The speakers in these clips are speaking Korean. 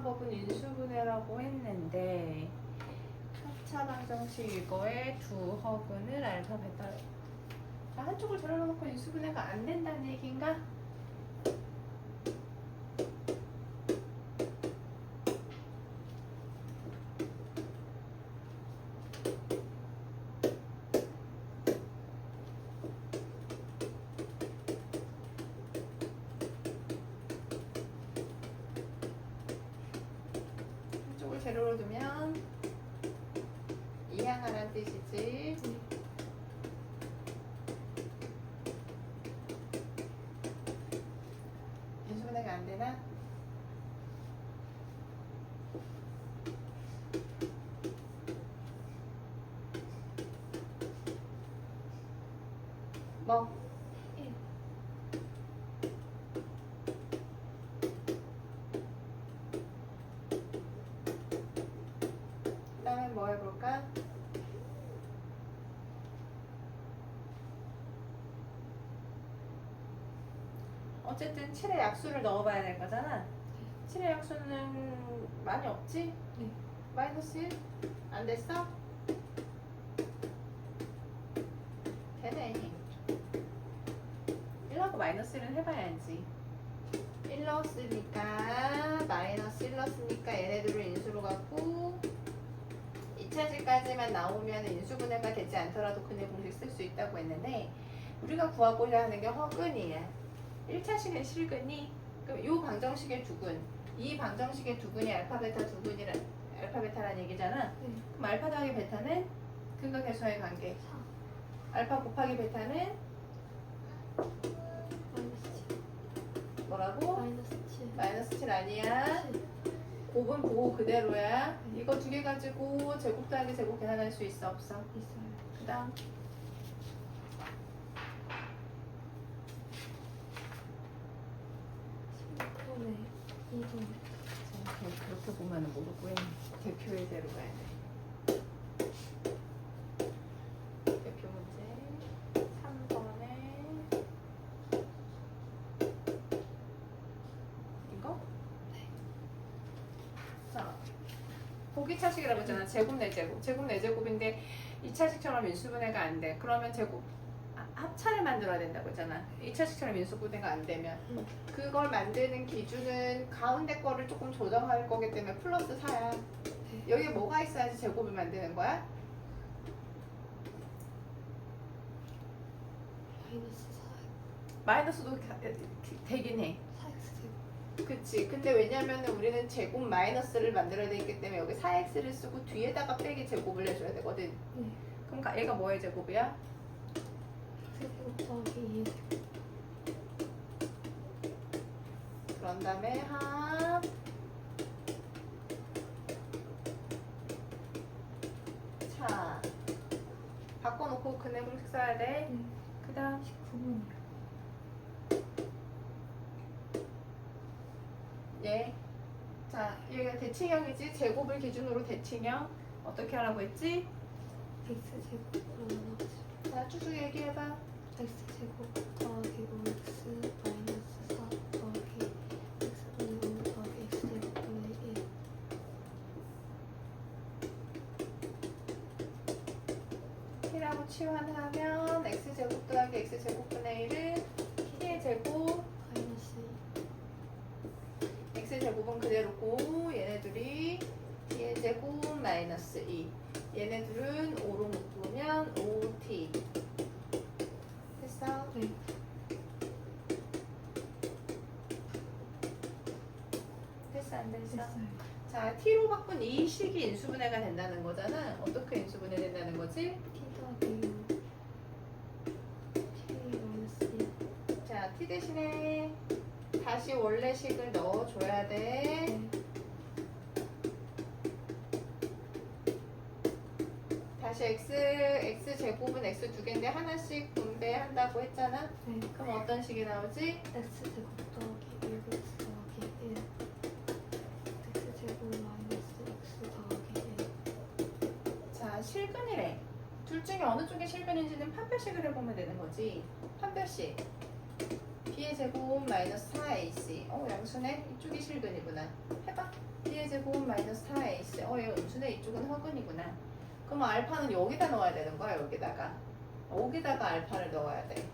방법은 인수분해라고 했는데 합차 방정식 이거에 두 허근을 알파 베타. 자, 한쪽을 들어놓고 인수분해가 안 된다는 얘기인가? 한쪽을 제로로 두면 이항하란 뜻이지. 인수분해가 안 되나? 뭐? 그 다음에 뭐 해볼까? 어쨌든 7의 약수를 넣어봐야 될 거잖아. 7의 약수는 많이 없지? 네. 마이너스 1? 안 됐어? 되네. 1하고 마이너스 1은 해봐야지. 1 넣었으니까 마이너스 1 넣었으니까 얘네들을 인수로 갖고 2차식까지만 나오면 인수분해가 되지 않더라도 근해 공식 쓸 수 있다고 했는데 우리가 구하고자 하는 게 허근이야. 1차식의 실근이 그럼 이 방정식의 두근, 이 방정식의 두근이 알파 베타 두근이란 알파 베타라는 얘기잖아. 네. 그럼 알파 더하기 베타는 근과 계수와의 관계. 4 알파 곱하기 베타는 마이너스 7 뭐라고? 마이너스 7 마이너스 7 아니야. 7 곱은 보호 그대로야. 이거 두 개 가지고 제곱 더하기 제곱 계산할 수 있어 없어? 있어요. 그 다음 16번에 2번 그렇게 보면 모르고 대표 예제로 가야 돼. 대표 문제 3번에 이거? 네. 자, 보기차식이라고 했잖아. 제곱 내제곱. 제곱 내제곱인데 2차식처럼 인수분해가 안 돼. 그러면 제곱 합차를 만들어야 된다고 했잖아. 2차식처럼 인수분해가 안 되면 그걸 만드는 기준은 가운데 거를 조금 조정할 거기 때문에 플러스 4야. 네. 여기에 뭐가 있어야지 제곱을 만드는 거야? 마이너스 4 마이너스도 되긴 해. 4x 제곱 그치. 근데 왜냐면은 우리는 제곱 마이너스를 만들어야 되기 때문에 여기 4x를 쓰고 뒤에다가 빼기 제곱을 해줘야 되거든. 네. 그럼 얘가 뭐의 제곱이야? x제곱 더하기 2의 제곱 그런 다음에 합 차 바꿔놓고 근해 공식 써야 돼. 네. 그 다음 19번이요. 예. 자, 여기가 대칭형이지. 제곱을 기준으로 대칭형 어떻게 하라고 했지? x제곱으로 나눠가지고 자, 쭉쭉 얘기해봐. x제곱 더하기 5x 마이너스 4 더하기 x분의 5 더하기 x제곱분의 1 T라고 치환하면 x제곱 더하기 x제곱분의 1은 T의 제곱 마이너스 x제곱은 그대로고 얘네들이 T의 제곱 마이너스 2 얘네들은 5로 묶으면 5T 됐어? 2 네. 됐어 안 됐어? 됐어요. 자, T로 바꾼 이 식이 인수분해가 된다는 거잖아. 어떻게 인수분해 된다는 거지? t 더하기 6 t 마이너스 1 자, T 대신에 다시 원래 식을 넣어줘야 돼. 네. 다시 x 제곱은 x 두 개인데 하나씩 분배한다고 했잖아. 네. 그럼 어떤 식이 나오지? x제곱 더하기 6x 더하기 1 x제곱 마이너스 x 더하기 1 자, 실근이래. 둘 중에 어느 쪽이 실근인지는 판별식을 해보면 되는 거지. 판별식. b의 제곱 마이너스 4ac. 양수네. 이쪽이 실근이구나. 해봐. b의 제곱 마이너스 4ac. 얘 음수네. 이쪽은 허근이구나. 그럼 알파는 여기다 넣어야 되는 거야. 여기다가 알파를 넣어야 돼.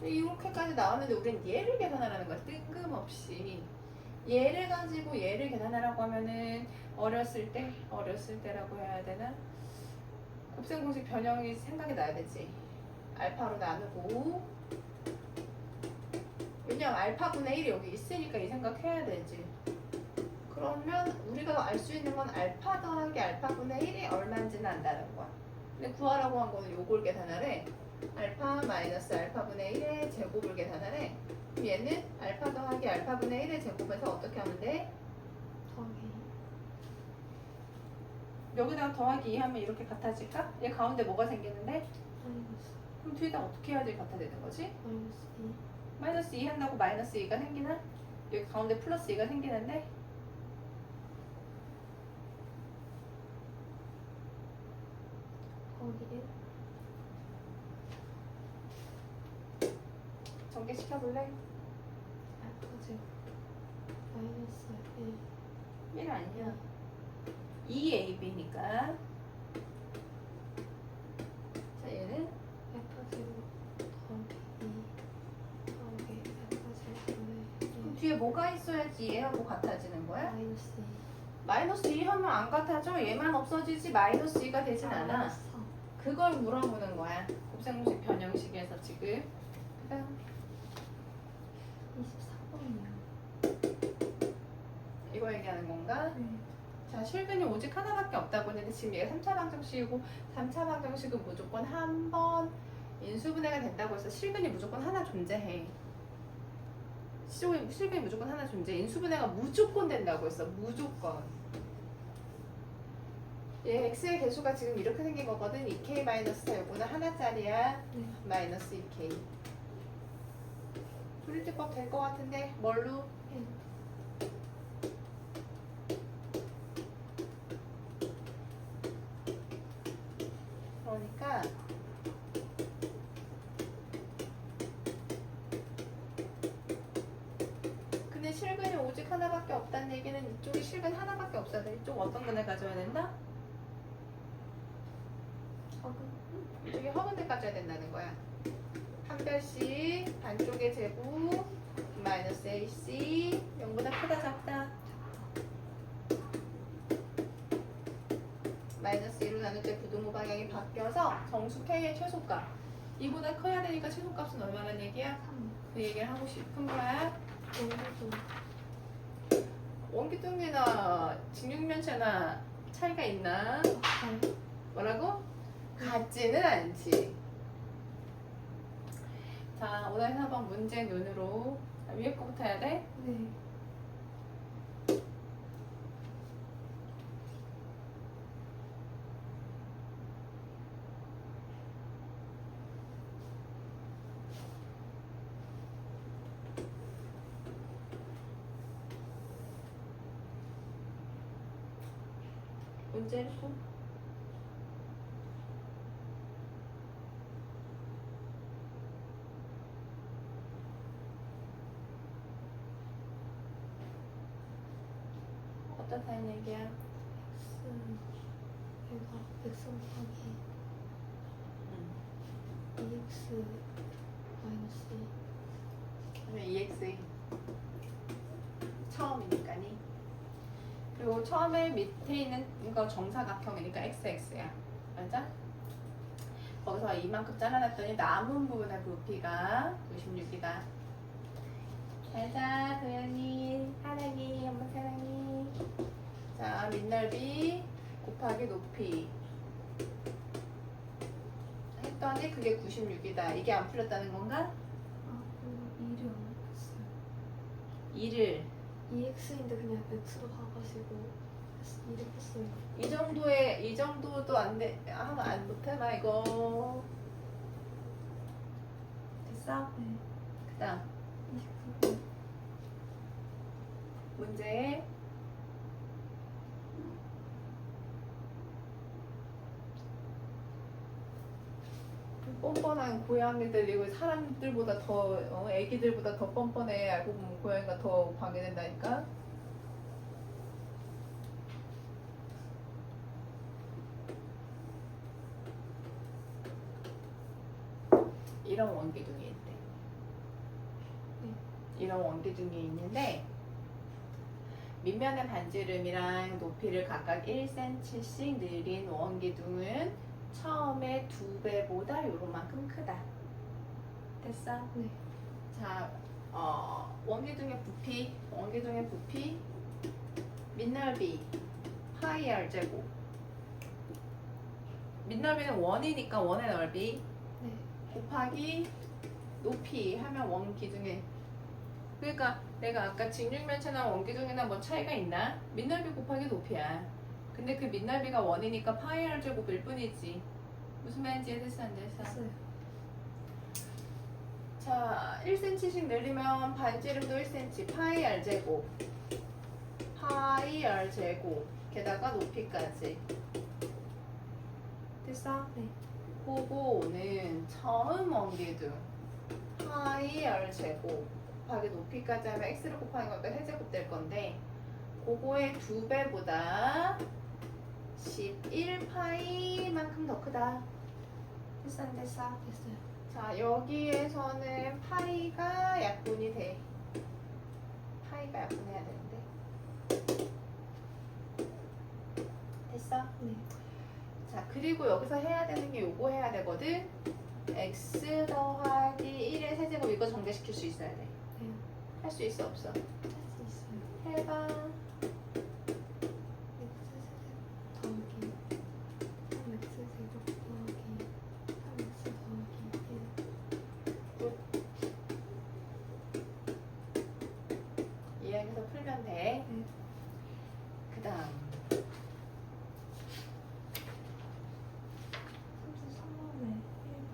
이렇게까지 나왔는데 우린 얘를 계산하라는 거야. 뜬금없이. 얘를 가지고 얘를 계산하라고 하면은 어렸을 때라고 해야 되나? 곱셈 공식 변형이 생각이 나야 되지. 알파로 나누고, 왜냐면 알파분의 1이 여기 있으니까 이 생각해야 되지. 그러면 우리가 알 수 있는 건 알파 더하기 알파분의 1이 얼마인지는 안다는 거야. 근데 구하라고 한 거는 요걸 계산하래. 알파 마이너스 알파분의 1의 제곱을 계산하래. 그럼 얘는 알파 더하기 알파분의 1의 제곱에서 어떻게 하면 돼? 더하기 여기다가 더하기 2 하면 이렇게 같아질까? 얘 가운데 뭐가 생기는데? 마이너스 그럼 뒤에다 어떻게 해야지 같아지는 거지? 마이너스 2 마이너스 2 한다고 마이너스 2가 생기나? 여기 가운데 플러스 2가 생기는데? 더하기 1 전개시켜볼래? 알파 제곱 마이너스 1 1 아니야. 2ab니까. 자, 얘는 알파 제곱 더하기 2 더하기 알파 제곱분의 그럼 뒤에 뭐가 있어야지 얘하고 같아지는 거야? 마이너스 2 마이너스 2 하면 안 같아져. 얘만 없어지지 마이너스 2가 되진 않아. 4 그걸 물어보는 거야. 곱셈공식 변형식에서 지금. 그다음 24번이요 이거 얘기하는 건가? 네 자, 실근이 오직 하나밖에 없다고 했는데 지금 얘가 3차 방정식이고 3차 방정식은 무조건 한 번 인수분해가 된다고 해서 실근이 무조건 하나 존재해. 실근이 무조건 하나 존재해. 인수분해가 무조건 된다고 했어. 무조건. 얘 x의 개수가 지금 이렇게 생긴 거거든. 2k-4 요거는 하나짜리야. 네. 마이너스 2k. 조립제법 될 것 같은데 뭘로? 1 그러니까 근데 실근이 오직 하나밖에 없다는 얘기는 이쪽이 실근 하나밖에 없어야 돼. 이쪽 어떤 근을 가져야 된다? 허근 이쪽에 허근을 가져야 된다는 거야. 한 별씩 반쪽의 제곱 마이너스 AC 0보다 크다 작다? 마이너스 2로 나눌 때 부등호 방향이 바뀌어서 정수 K의 최소값 이보다 커야 되니까 최소값은 얼마란 얘기야? 3 그 얘기를 하고 싶은 거야. 원고도 원기둥이나 직육면체나 차이가 있나? 8 뭐라고? 같지는 않지. 자, 오늘 4번 문제 눈으로 위에 거부터 해야 돼? 네 문제를 좀 어떻다는 얘기야? x 얘가 x 곱하기 응. 2x 마이너스 2 그러면 EX 처음이니까니. 그리고 처음에 밑에 있는 이거 정사각형이니까 XX야. 맞아? 거기서 이만큼 잘라놨더니 남은 부분의 부피가 96이다. 잘자 도연이 사랑이 엄마 사랑이. 자 밑넓이 곱하기 높이 했더니 그게 96이다. 이게 안 풀렸다는 건가? 아 그리고 2를 안 했어요 2를 2x인데 그냥 x로 가가지고 2를 했어요 이 정도도 안 돼. 하면 안 못해나 이거. 됐어? 네 그다음 29번 문제. 뻔뻔한 고양이들이고 사람들보다 더 애기들보다 더 뻔뻔해. 알고 보면 고양이가 더 방해된다니까. 이런 원기둥이 있대. 이런 원기둥이 있는데 밑면의 반지름이랑 높이를 각각 1cm씩 늘린 원기둥은 처음에 2배보다 요만큼 크다. 됐어? 네. 자, 원기둥의 부피, 밑넓이, 파이 r 제곱. 밑넓이는 원이니까 원의 넓이 네. 곱하기 높이 하면 원기둥의. 그러니까 내가 아까 직육면체나 원기둥이나 뭐 차이가 있나? 밑넓이 곱하기 높이야. 근데 그 밑넓이가 원이니까 파이 r 제곱일 뿐이지. 무슨 말인지 이해됐어 안 됐어? 됐어요. 자, 1cm씩 늘리면 반지름도 1cm, 파이 r 제곱, 파이 r 제곱, 게다가 높이까지. 됐어? 네. 그거는 처음 원기둥, 파이 r 제곱 곱하기 높이까지 하면 x를 곱하는 거니까 세제곱 될 건데, 그거의 2배보다 11파이만큼 더 크다. 됐어 안 됐어? 됐어요. 자, 여기에서는 파이가 약분이 돼. 파이가 약분해야 되는데. 됐어? 네. 자, 그리고 여기서 해야 되는 게 요거 해야 되거든. x 더하기 1의 세제곱 이거 정제시킬 수 있어야 돼. 네. 할 수 있어 없어? 할 수 있어요. 해봐. x 제곱 더하기 3x 더하기 이야기해서 풀면 돼. 네. 그 다음 33번에 1번.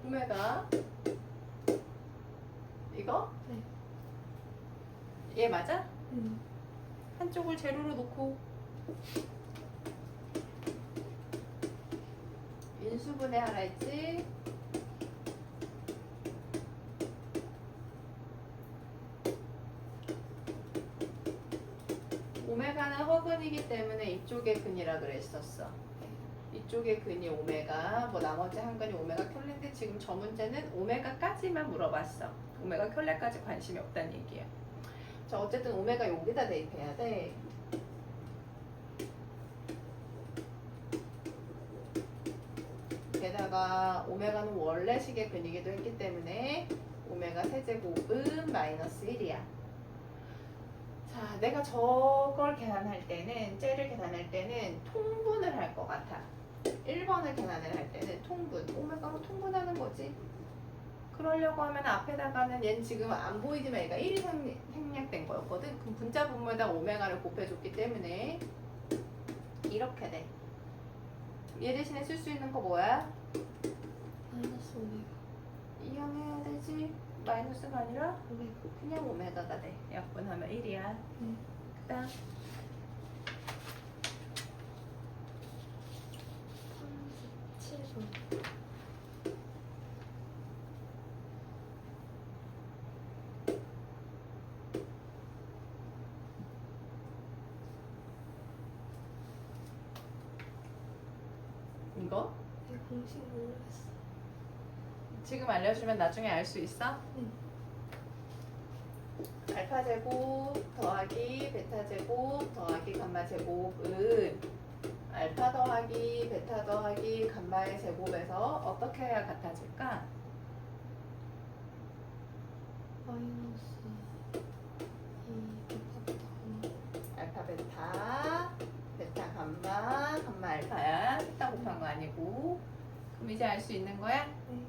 오메가 이거? 네. 얘 맞아? 네. 한쪽을 제로로 놓고 인수분해 하라 했지? 오메가는 허근이기 때문에 이쪽의 근이라 그랬었어. 이쪽의 근이 오메가, 뭐 나머지 한 근이 오메가 켤레인데 지금 저 문제는 오메가까지만 물어봤어. 오메가 켤레까지 관심이 없다는 얘기야. 자, 어쨌든 오메가 여기다 대입해야 돼. 게다가 오메가는 원래식의 근이기도 했기 때문에 오메가 세제곱은 마이너스 1이야. 자, 내가 저걸 계산할 때는, 쟤를 계산할 때는 통분을 할 것 같아. 1번을 계산을 할 때는 통분. 오메가로 통분하는 거지. 그러려고 하면 앞에다가는 얘는 지금 안 보이지만 얘가 1이 생략된 거였거든. 그럼 분자 분모에다 오메가를 곱해줬기 때문에 이렇게 돼. 얘 대신에 쓸 수 있는 거 뭐야? 마이너스 오메가. 이항해야 되지. 마이너스가 아니라 오메가. 그냥 오메가가 돼. 약분하면 1이야. 네. 그다음 37번. 이거? 네, 공식 모르겠어. 지금 알려주면 나중에 알 수 있어? 네. 알파 제곱 더하기 베타 제곱 더하기 감마 제곱은 알파 더하기 베타 더하기 감마의 제곱에서 어떻게 해야 같아질까? 마이너스 2 베타 알파 베타 베타 감마 감마 알파야. 베타 곱한 거 아니고. 그럼 이제 알 수 있는 거야? 네.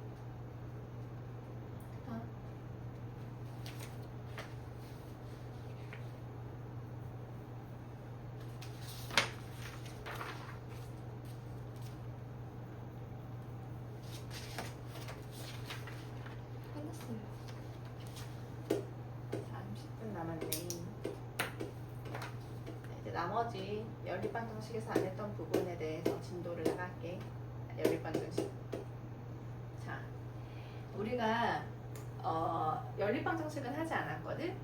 끝났어요. 30분 남았네. 나머지 연립방정식에서 안 했던 부분에 대해서 진도를 나갈게. 연립방정식. 자, 우리가 연립방정식은 하지 않았거든?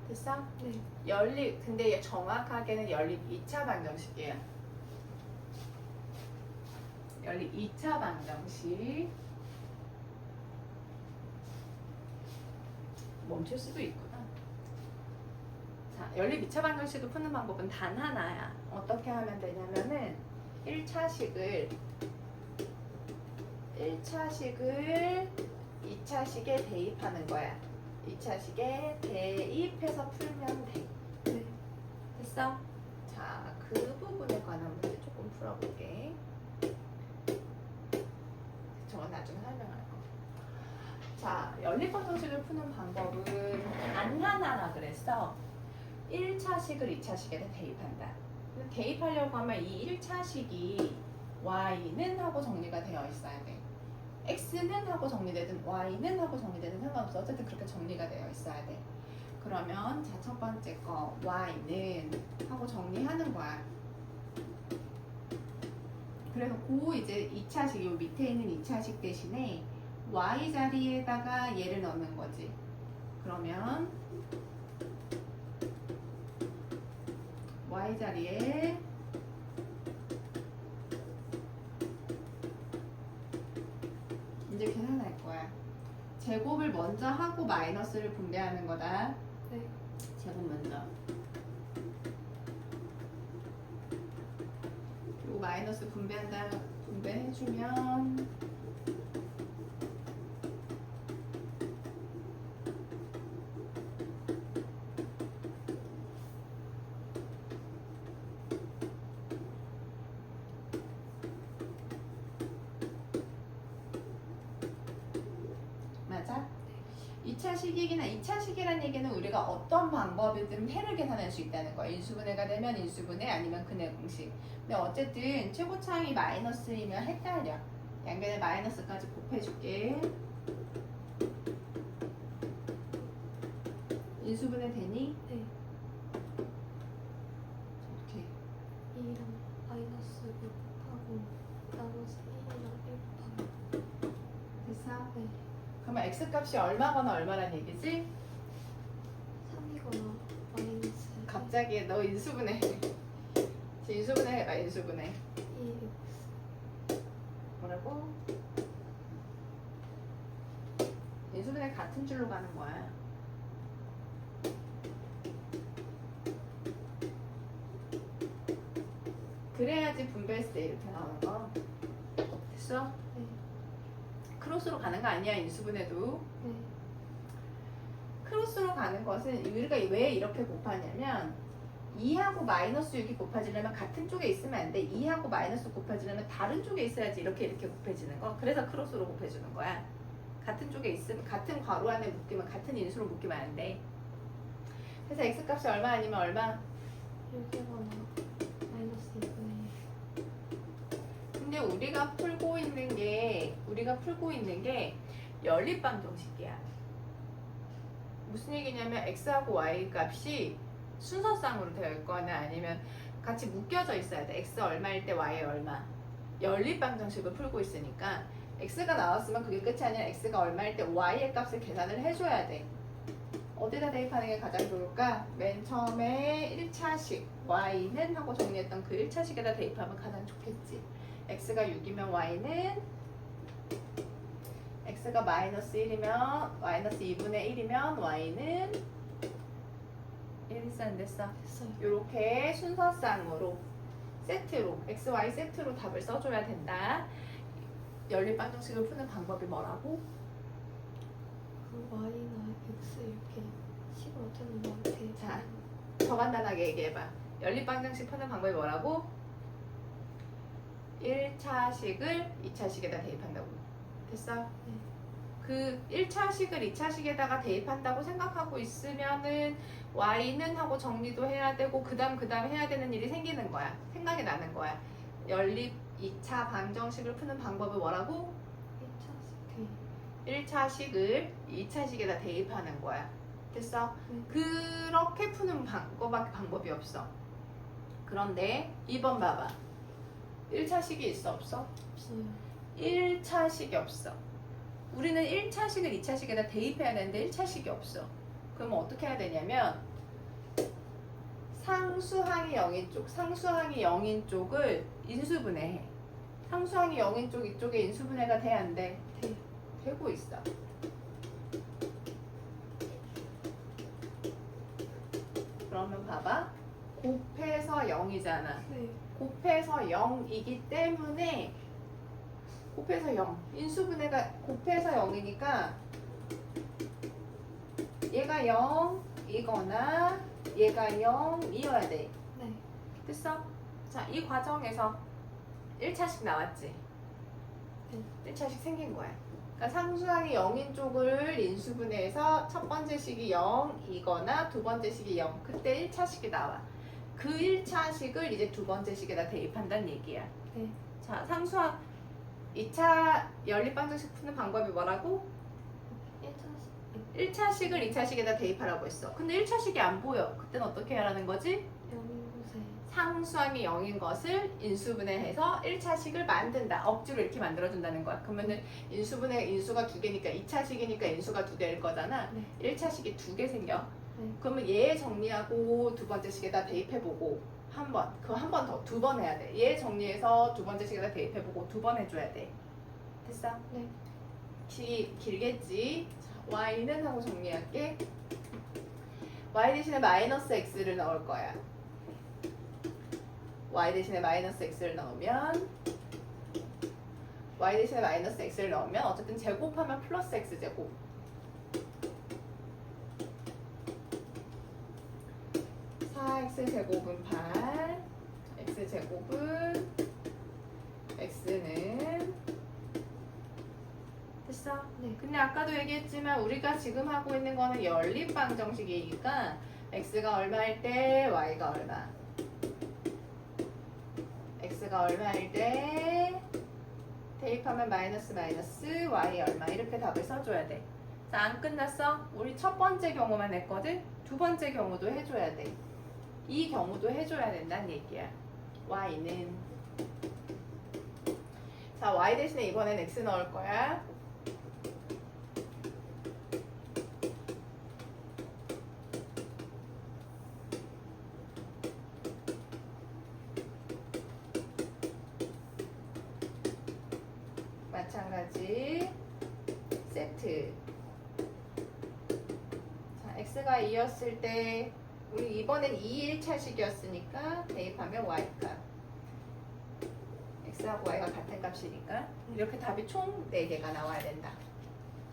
됐어? 네. 근데 정확하게는 연립 2차 방정식이에요. 연립 2차 방정식. 멈출 수도 있구나. 자, 연립 2차 방정식을 푸는 방법은 단 하나야. 어떻게 하면 되냐면은 1차식을 2차식에 대입하는 거야. 2차식에 대입해서 풀면 돼. 네. 됐어? 자, 그 부분에 관한 문제 조금 풀어볼게. 저건 나중에 설명할 거. 자, 연립방정식을 푸는 방법은 단 하나라 그랬어. 1차식을 2차식에 대입한다. 대입하려고 하면 이 1차식이 y는 하고 정리가 되어 있어야 돼. x는 하고 정리되든 y는 하고 정리되든 상관없어. 어쨌든 그렇게 정리가 되어 있어야 돼. 그러면 자, 첫 번째 거 y는 하고 정리하는 거야. 그래서 이제 2차식, 요 밑에 있는 2차식 대신에 y 자리에다가 얘를 넣는 거지. 그러면 y 자리에 이제 계산할 거야. 제곱을 먼저 하고 마이너스를 분배하는 거다. 네. 제곱 먼저. 그리고 마이너스 분배해주면 맞아? 2차식이란 얘기는 우리가 어떤 방법이든 해를 계산할 수 있다는 거야. 인수분해가 되면 인수분해 아니면 근해 공식. 근데 어쨌든 최고차항이 마이너스이면 헷갈려. 양변에 마이너스까지 곱해줄게. 인수분해 되니? 네. 이렇게 2랑 마이너스 6하고 나머지 1이랑 1 됐어? 네. 그러면 x 값이 얼마거나 얼마란 얘기지? 3이거나 마이너스 갑자기 너 인수분해. 인수분해 해봐. 인수분해. 2x. 뭐라고? 인수분해 같은 줄로 가는 거야. 그래야지 분배했을 때 이렇게 나오는 거. 됐어? 네. 크로스로 가는 거 아니야, 인수분해도. 네. 크로스로 가는 것은 우리가 왜 이렇게 곱하냐면 2하고 마이너스 6이 곱해지려면 같은 쪽에 있으면 안 돼. 2하고 마이너스 곱해지려면 다른 쪽에 있어야지 이렇게 곱해지는 거. 그래서 크로스로 곱해주는 거야. 같은 쪽에 있으면 같은 괄호 안에 묶이면 같은 인수로 묶이면 안 돼. 그래서 x 값이 얼마 아니면 얼마? 6이거나 마이너스 2분의 1. 근데 우리가 풀고 있는 게 연립방정식이야. 무슨 얘기냐면 x하고 y 값이 순서상으로 되어 있거나 아니면 같이 묶여져 있어야 돼. x 얼마일 때 y 얼마. 연립방정식을 풀고 있으니까 x가 나왔으면 그게 끝이 아니라 x가 얼마일 때 y의 값을 계산을 해줘야 돼. 어디다 대입하는 게 가장 좋을까? 맨 처음에 1차식 y는 하고 정리했던 그 1차식에다 대입하면 가장 좋겠지. x가 6이면 y는 x가 마이너스 1이면 마이너스 2분의 1이면 y는 1 됐어 안 됐어? 됐어요. 이렇게 순서상으로 세트로 x, y 세트로 답을 써줘야 된다. 연립방정식을 푸는 방법이 뭐라고? 그 y나 x 이렇게 식을 어떻게 놓는 것 같아요? 자, 더 간단하게 얘기해봐. 연립방정식 푸는 방법이 뭐라고? 1차식을 2차식에다 대입한다고. 됐어? 네. 그 1차식을 2차식에다가 대입한다고 생각하고 있으면은 y는 하고 정리도 해야 되고 그 다음 해야 되는 일이 생기는 거야. 생각이 나는 거야. 연립 2차 방정식을 푸는 방법이 뭐라고? 1차식 대 1차식을 2차식에다 대입하는 거야. 됐어? 네. 그렇게 푸는 방법이 없어. 그런데 2번 봐봐. 1차식이 있어 없어? 없어요. 1차식이 없어. 우리는 1차식을 2차식에다 대입해야 되는데 1차식이 없어. 그러면 어떻게 해야 되냐면 상수항이 0인 쪽, 상수항이 0인 쪽을 인수분해해. 상수항이 0인 쪽 이쪽에 인수분해가 돼 안 돼? 돼요. 되고 있어. 그러면 봐봐. 곱해서 0이잖아. 네. 곱해서 0이기 때문에 곱해서 0 인수분해가 곱해서 0이니까 얘가 0이거나 얘가 0이어야 돼. 네. 됐어? 자, 이 과정에서 1차식 나왔지? 네. 1차식 생긴 거야. 그러니까 상수항이 0인 쪽을 인수분해해서 첫 번째 식이 0이거나 두 번째 식이 0. 그때 1차식이 나와. 그 1차식을 이제 두 번째 식에다 대입한다는 얘기야. 네. 자, 상수항 2차 연립방정식 푸는 방법이 뭐라고? 1차식 1차식을 2차식에다 대입하라고 했어. 근데 1차식이 안 보여. 그때는 어떻게 하라는 거지? 0인 곳에 상수항이 0인 것을 인수분해해서 1차식을 만든다. 억지로 이렇게 만들어준다는 거야. 그러면은 인수분해 인수가 두 개니까 2차식이니까 인수가 두 개일 거잖아. 네. 1차식이 두 개 생겨. 네. 그러면 얘 정리하고 두 번째 식에다 대입해보고 한 번, 그거 한 번 더, 두 번 해야 돼. 얘 정리해서 두 번째 식에다 대입해보고 두 번 해줘야 돼. 됐어? 네. 길겠지. 자, y는 하고 정리할게. y 대신에 마이너스 x를 넣을 거야. y 대신에 마이너스 x를 넣으면 y 대신에 마이너스 x를 넣으면 어쨌든 제곱하면 플러스 x 제곱. 4x 제곱은 8, x 제곱은 x는 됐어? 네. 근데 아까도 얘기했지만 우리가 지금 하고 있는 거는 연립방정식이니까 x가 얼마일 때 y가 얼마, x가 얼마일 때 대입하면 마이너스 마이너스 y 얼마 이렇게 답을 써줘야 돼. 자, 안 끝났어? 우리 첫 번째 경우만 했거든? 두 번째 경우도 해줘야 돼. 이 경우도 해줘야 된다는 얘기야. y는 자, y 대신에 이번엔 x 넣을 거야. 마찬가지 세트. 자, x가 2였을 때 우리 이번엔 2, 1차식이었으니까 대입하면 y값. x하고 y가 같은 값이니까 이렇게 답이 총 4개가 나와야 된다.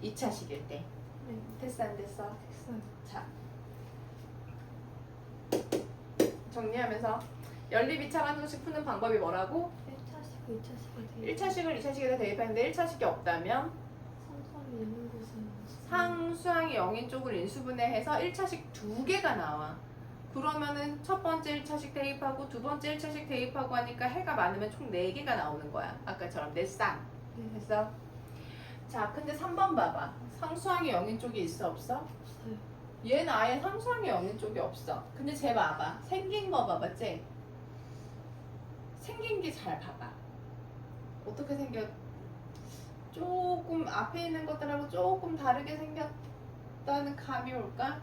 2차식일 때. 네. 됐어 안 됐어? 됐어요. 자, 정리하면서 연립 2차 방정식 푸는 방법이 뭐라고? 1차식 2차식에 대해 1차식을 2차식에다 대입하는데 1차식이 없다면 상수함이 있는 곳은 상수항이 0인 쪽을 인수분해해서 1차식 2개가 나와. 그러면은 첫 번째 1차식 대입하고 두 번째 1차식 대입하고 하니까 해가 많으면 총 4개가 나오는 거야. 아까처럼 내 쌍. 네. 됐어? 자, 근데 3번 봐봐. 상수항이 0인 쪽이 있어 없어? 없어요. 얘는 아예 상수항이 0인 쪽이 없어. 근데 쟤 봐봐. 생긴 거 봐봐, 쟤. 생긴 게 잘 봐봐. 어떻게 생겼? 조금 앞에 있는 것들하고 조금 다르게 생겼다는 감이 올까?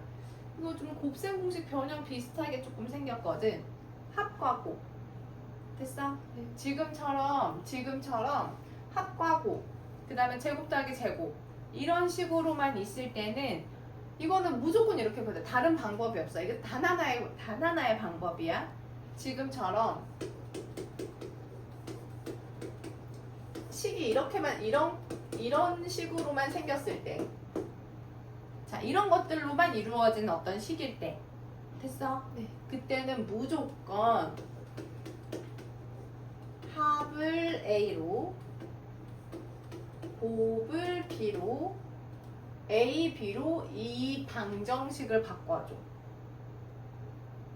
이거 좀 곱셈 공식 변형 비슷하게 조금 생겼거든. 합과 곱. 됐어? 네. 지금처럼 합과 곱. 그 다음에 제곱 더하기 제곱. 이런 식으로만 있을 때는 이거는 무조건 이렇게 보자. 다른 방법이 없어. 이게 단 하나의 방법이야. 지금처럼 식이 이런 식으로만 생겼을 때, 자, 이런 것들로만 이루어진 어떤 식일 때, 됐어? 네. 그때는 무조건 합을 A로, 곱을 B로, A, B로 이 방정식을 바꿔줘.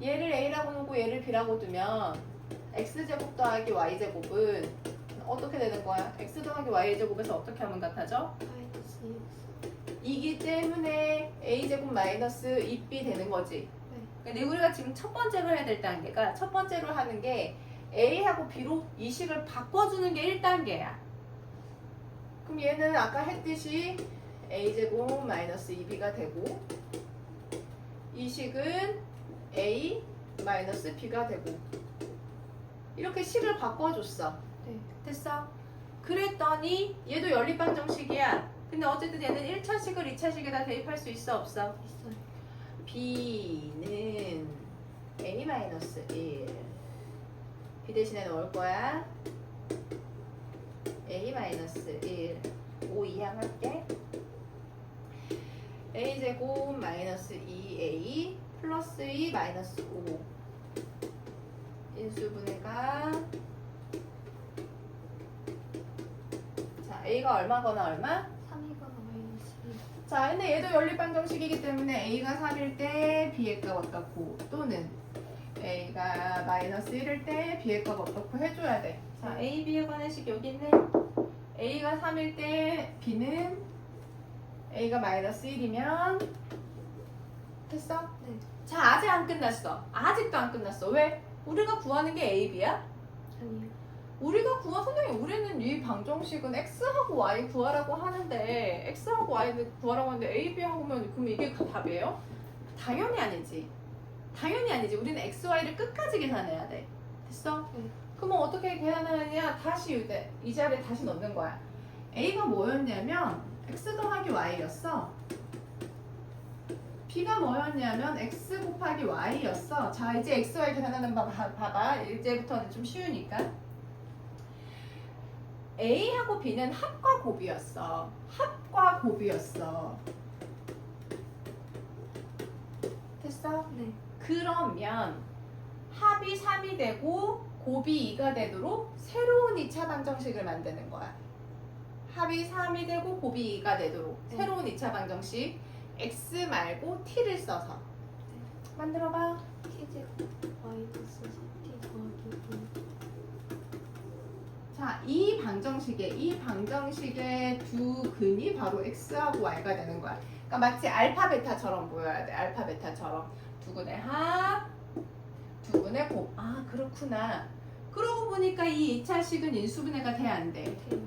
얘를 A라고 놓고 얘를 B라고 두면 X제곱 더하기 Y제곱은 어떻게 되는 거야? X 더하기 Y제곱에서 어떻게 하면 같아져? 마이너스 2x. 이기 때문에 A제곱 마이너스 2B 되는 거지. 네. 근데 우리가 지금 첫 번째로 해야 될 단계가 첫 번째로 하는 게 A하고 B로 이 식을 바꿔주는 게 1단계야. 그럼 얘는 아까 했듯이 A제곱 마이너스 2B가 되고 이 식은 A 마이너스 B가 되고 이렇게 식을 바꿔줬어. 네. 됐어? 그랬더니 얘도 연립방정식이야. 근데 어쨌든 얘는 1차식을 2차식에다 대입할 수 있어 없어? 있어요. B는 A-1 B 대신에 넣을 거야 A-1 5 이항할게 A제곱 마이너스 2A 플러스 2 마이너스 5 인수분해가 자 A가 얼마거나 얼마? 3이거나 마이너스 1. 자, 근데 얘도 연립방정식이기 때문에 A가 3일 때 B의 값 어떻고 또는 A가 마이너스 1일 때 B의 값 어떻고 해줘야 돼. 자, A, B에 관한 식 여기 있네. A가 3일 때 B는 A가 마이너스 1이면 됐어? 네. 자, 아직 안 끝났어. 아직도 안 끝났어. 왜? 우리가 구하는 게 A, B야? 아니요. 우리가 선생님, 우리는 이 방정식은 X하고 Y 구하라고 하는데, X하고 Y를 구하라고 하는데, A, B 하면, 그럼 이게 답이에요? 당연히 아니지. 당연히 아니지. 우리는 X, Y를 끝까지 계산해야 돼. 됐어? 네. 그러면 어떻게 계산하느냐? 다시 이 자리에 다시 넣는 거야. A가 뭐였냐면, X 더하기 Y였어. B가 뭐였냐면, X 곱하기 Y였어. 자, 이제 X, Y 계산하는 법 봐봐. 이제부터는 좀 쉬우니까. A하고 B는 합과 곱이었어. 합과 곱이었어. 됐어? 네. 그러면 합이 3이 되고 곱이 2가 되도록 새로운 2차 방정식을 만드는 거야. 합이 3이 되고 곱이 2가 되도록 새로운 2차 방정식 x 말고 t를 써서 만들어봐. t제곱 마이너스 3t 더하기 2. 자, 이 방정식의 두 근이 바로 x하고 y가 되는 거야. 그러니까 마치 알파 베타처럼 보여야 돼. 알파 베타처럼 두 근의 합, 두 근의 곱. 아, 그렇구나. 그러고 보니까 이 2차식은 인수분해가 돼, 안 돼? 돼요.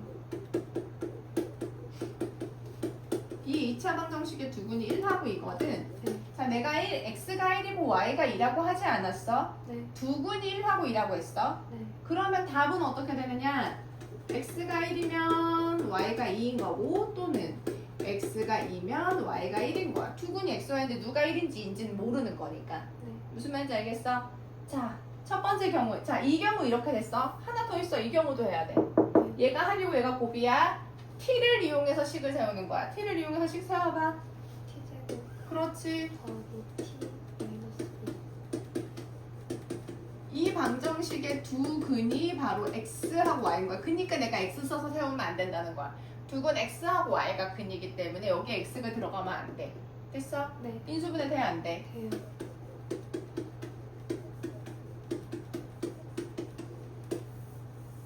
이 2차 방정식의 두 근이 1하고 2거든. 네. 자, 내가 x가 1이고 y가 2라고 하지 않았어? 네. 두 근이 1하고 2라고 했어? 네. 그러면 답은 어떻게 되느냐? x가 1이면 y가 2인 거고 또는 x가 2면 y가 1인 거야. 두 근이 x, y인데 누가 1인지 2인지는 모르는 거니까. 네. 무슨 말인지 알겠어? 자, 첫 번째 경우. 자, 이 경우 이렇게 됐어. 하나 더 있어. 이 경우도 해야 돼. 얘가 합이고 얘가 곱이야. t를 이용해서 식을 세우는 거야. t를 이용해서 식 세워봐. t제곱 그렇지. 더하기 t 마이너스 2. 이 방정식의 두 근이 바로 x하고 y인 거야. 그러니까 내가 x 써서 세우면 안 된다는 거야. 두 근 x하고 y가 근이기 때문에 여기에 x가 들어가면 안 돼. 됐어? 네. 인수분해 돼, 안 돼? 돼요.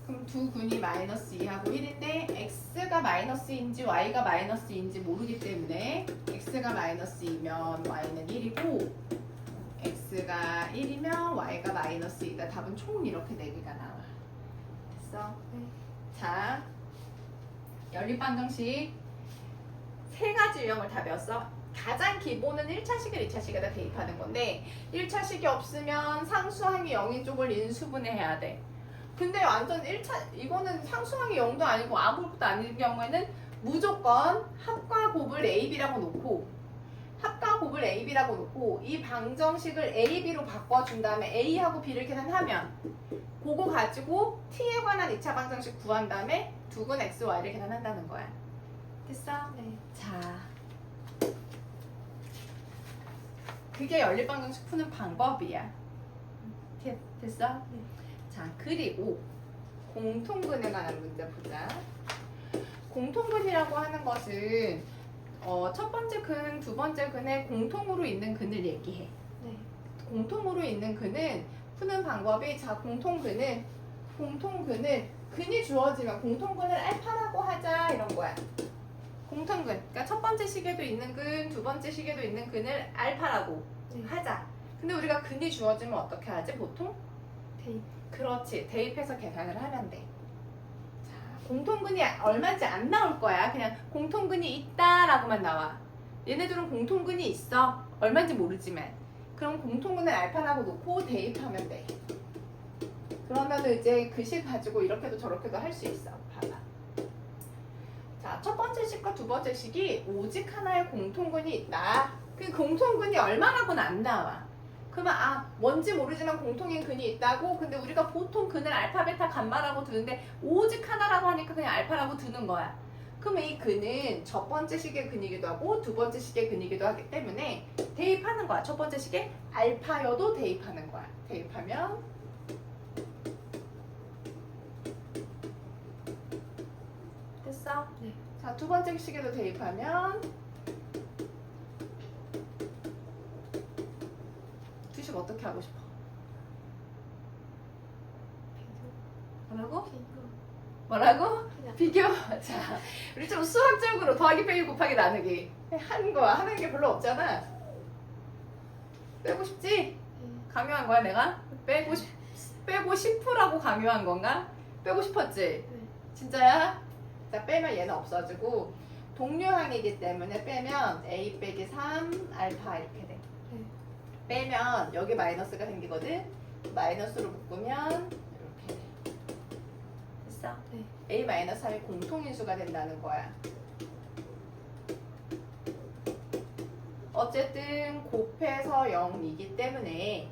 그럼 두 근이 마이너스 2하고 1인데 x가 마이너스인지 y가 마이너스인지 모르기 때문에 x가 마이너스 2면 y는 1이고 x가 1이면 y가 마이너스 2다. 답은 총 이렇게 4개가 나와. 됐어? 네. 자, 연립방정식 세 가지 유형을 다 배웠어. 가장 기본은 1차식을 2차식에다 대입하는 건데 1차식이 없으면 상수항이 0인 쪽을 인수분해해야 돼. 근데 완전 1차 이거는 상수항이 0도 아니고 아무것도 아닌 경우에는 무조건 합과 곱을 AB라고 놓고 이 방정식을 A, B로 바꿔준 다음에 A하고 B를 계산하면 그거 가지고 T에 관한 2차 방정식 구한 다음에 두근 X, Y를 계산한다는 거야. 됐어? 네. 자, 그게 연립방정식 푸는 방법이야. 됐어? 네. 자, 그리고 공통근에 관한 문제 보자. 공통근이라고 하는 것은 첫 번째 근, 두 번째 근에 공통으로 있는 근을 얘기해. 네. 공통으로 있는 근은 푸는 방법이 자, 공통근은 근이 주어지면 공통근을 알파라고 하자 이런 거야. 공통근. 그러니까 첫 번째 식에도 있는 근, 두 번째 식에도 있는 근을 알파라고 네. 하자. 근데 우리가 근이 주어지면 어떻게 하지 보통? 대입. 그렇지. 대입해서 계산을 하면 돼. 자, 공통근이 얼마인지 안 나올 거야. 그냥 공통근이 있다라고만 나와. 얘네들은 공통근이 있어. 얼마인지 모르지만. 그럼 공통근을 알파라고 놓고 대입하면 돼. 그러면 이제 그 식 가지고 이렇게도 저렇게도 할 수 있어. 봐봐. 자, 첫 번째 식과 두 번째 식이 오직 하나의 공통근이 있다. 그 공통근이 얼마라고는 안 나와. 그러면 뭔지 모르지만 공통인 근이 있다고. 근데 우리가 보통 근을 알파, 베타, 감마라고 두는데 오직 하나라고 하니까 그냥 알파라고 두는 거야. 그러면 이 근은 첫 번째 식의 근이기도 하고 두 번째 식의 근이기도 하기 때문에 대입하는 거야. 첫 번째 식에 알파여도 대입하는 거야. 대입하면 됐어? 네. 자, 두 번째 식에도 대입하면 주식 어떻게 하고 싶어? 비교. 뭐라고? 비교. 뭐라고? 그냥. 비교. 자, 우리 좀 수학적으로 더하기 빼기 곱하기 나누기 하는 거야. 하는 게 별로 없잖아. 빼고 싶지? 네. 강요한 거야 내가? 빼고 싶으라고 강요한 건가? 빼고 싶었지? 네. 진짜야? 자, 빼면 얘는 없어지고 동류항이기 때문에 빼면 a 빼기 3 알파 이렇게 돼. 네. 빼면 여기 마이너스가 생기거든? 마이너스로 묶으면 이렇게 돼. 됐어? 네. a 마이너스 3이 공통인수가 된다는 거야. 어쨌든 곱해서 0이기 때문에